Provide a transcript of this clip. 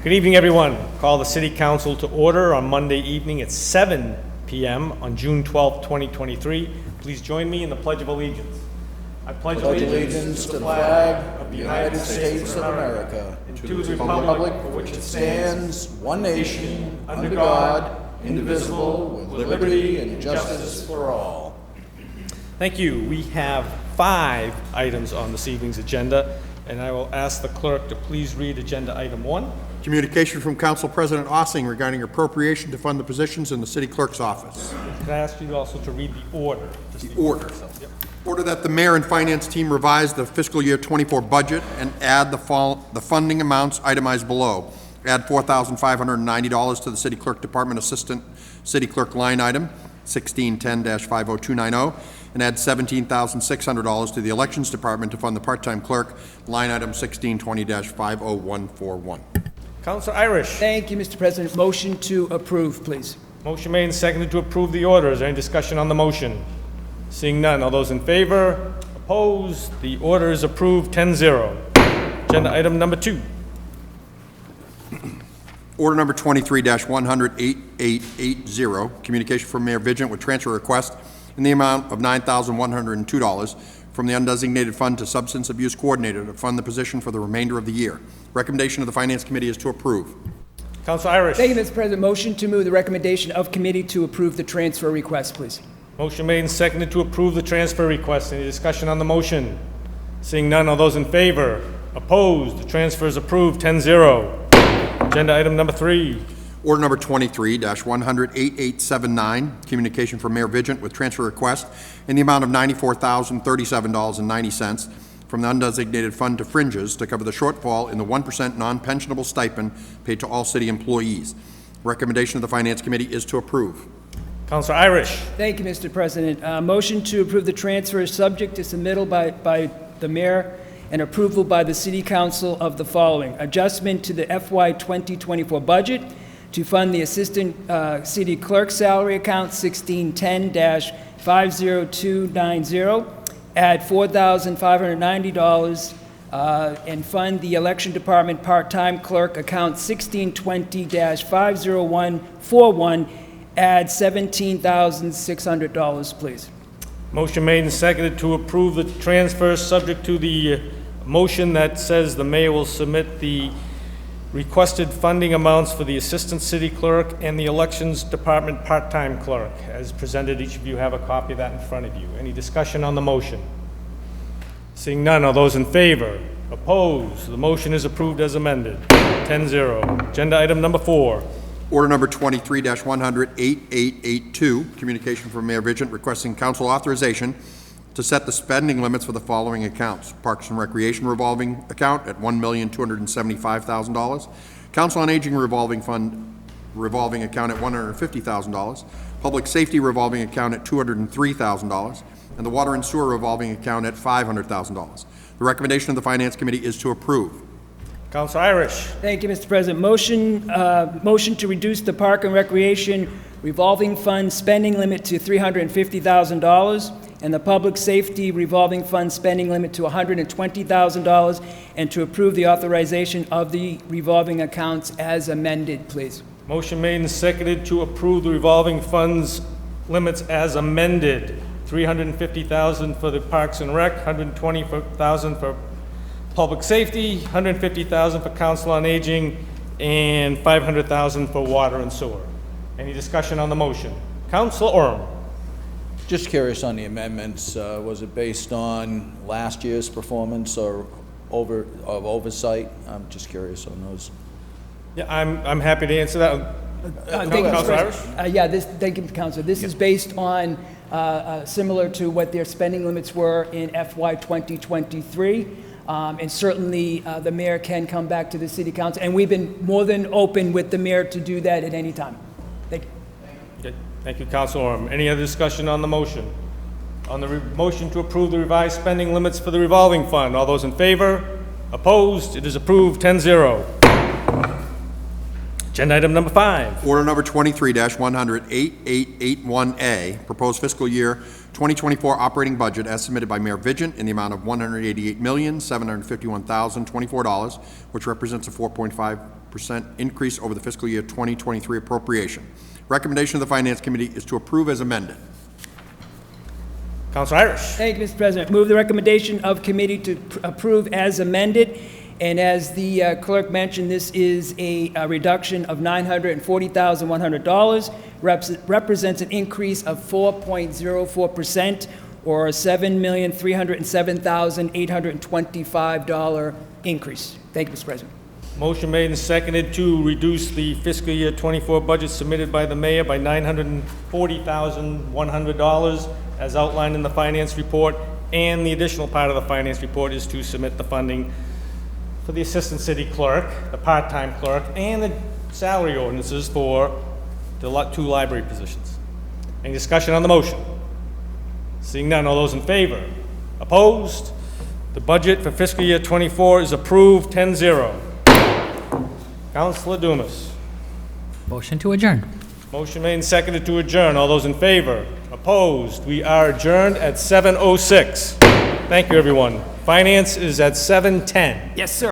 Good evening, everyone. Call the City Council to order on Monday evening at 7 p.m. on June 12, 2023. Please join me in the Pledge of Allegiance. I pledge allegiance to the flag of the United States of America and to the republic for which it stands, one nation, under God, indivisible, with liberty and justice for all. Thank you. We have 5 items on this evening's agenda, and I will ask the clerk to please read agenda item 1. Communication from Council President Ossing regarding appropriation to fund the positions in the City Clerk's office. Can I ask you also to read the order? The order. Yep. Order that the Mayor and Finance team revise the fiscal year 24 budget and add the funding amounts itemized below. Add $4,590 to the City Clerk Department Assistant City Clerk line item 1610-50290 and add $17,600 to the Elections Department to fund the part-time clerk line item 1620-50141. Councilor Irish. Thank you, Mr. President. Motion to approve, please. Motion made and seconded to approve the order. Is there any discussion on the motion? Seeing none. All those in favor? Opposed? The order is approved 10-0. Agenda item number 2. Order number 23-100-8880, communication from Mayor Vigent with transfer request in the amount of $9,102 from the undesignated fund to Substance Abuse Coordinator to fund the position for the remainder of the year. Recommendation of the Finance Committee is to approve. Councilor Irish. Thank you, Mr. President. Motion to move the recommendation of committee to approve the transfer request, please. Motion made and seconded to approve the transfer request. Any discussion on the motion? Seeing none. All those in favor? Opposed? The transfer is approved 10-0. Agenda item number 3. Order number 23-100-8879, communication from Mayor Vigent with transfer request in the amount of $94,037.90 from the undesignated fund to fringes to cover the shortfall in the 1% non-pensionable stipend paid to all city employees. Recommendation of the Finance Committee is to approve. Councilor Irish. Thank you, Mr. President. Motion to approve the transfer is subject to submittal by the mayor and approval by the City Council of the following: adjustment to the FY 2024 budget to fund the Assistant City Clerk salary account 1610-50290, add $4,590 and fund the Election Department part-time clerk account 1620-50141, add $17,600, please. Motion made and seconded to approve the transfer subject to the motion that says the mayor will submit the requested funding amounts for the Assistant City Clerk and the Elections Department part-time clerk. As presented, each of you have a copy of that in front of you. Any discussion on the motion? Seeing none. All those in favor? Opposed? The motion is approved as amended. 10-0. Agenda item number 4. Order number 23-100-8882, communication from Mayor Vigent requesting council authorization to set the spending limits for the following accounts: Parks and Recreation revolving account at $1,275,000, Council on Aging revolving fund revolving account at $150,000, Public Safety revolving account at $203,000, and the Water and Sewer revolving account at $500,000. The recommendation of the Finance Committee is to approve. Councilor Irish. Thank you, Mr. President. Motion to reduce the Park and Recreation revolving fund spending limit to $350,000 and the Public Safety revolving fund spending limit to $120,000, and to approve the authorization of the revolving accounts as amended, please. Motion made and seconded to approve the revolving funds limits as amended. $350,000 for the Parks and Rec, $120,000 for Public Safety, $150,000 for Council on Aging, and $500,000 for Water and Sewer. Any discussion on the motion? Councilor Orm. Just curious on the amendments. Was it based on last year's performance or oversight? I'm just curious on those. Yeah, I'm happy to answer that. Thank you, Councilor Irish? Thank you, Councilor. This is based on similar to what their spending limits were in FY 2023. And certainly the mayor can come back to the City Council, and we've been more than open with the mayor to do that at any time. Thank you. Okay. Thank you, Councilor Orm. Any other discussion on the motion? On the motion to approve the revised spending limits for the revolving fund, all those in favor? Opposed? It is approved 10-0. Agenda item number 5. Order number 23-100, 8881A, proposed fiscal year 2024 operating budget as submitted by Mayor Vigent in the amount of $188,751,024, which represents a 4.5% increase over the fiscal year 2023 appropriation. Recommendation of the Finance Committee is to approve as amended. Councilor Irish. Thank you, Mr. President. Move the recommendation of committee to approve as amended. And as the clerk mentioned, this is a reduction of $940,100, represents an increase of 4.04%, or a $7,307,825 increase. Thank you, Mr. President. Motion made and seconded to reduce the fiscal year 24 budget submitted by the mayor by $940,100 as outlined in the finance report, and the additional part of the finance report is to submit the funding for the assistant city clerk, the part-time clerk, and the salary ordinances for the 2 library positions. Any discussion on the motion? Seeing none, all those in favor? Opposed? The budget for fiscal year 24 is approved 10-0. Councilor Dumas. Motion to adjourn. Motion made and seconded to adjourn. All those in favor? Opposed? We are adjourned at 7:06. Thank you, everyone. Finance is at 7:10. Yes, sir.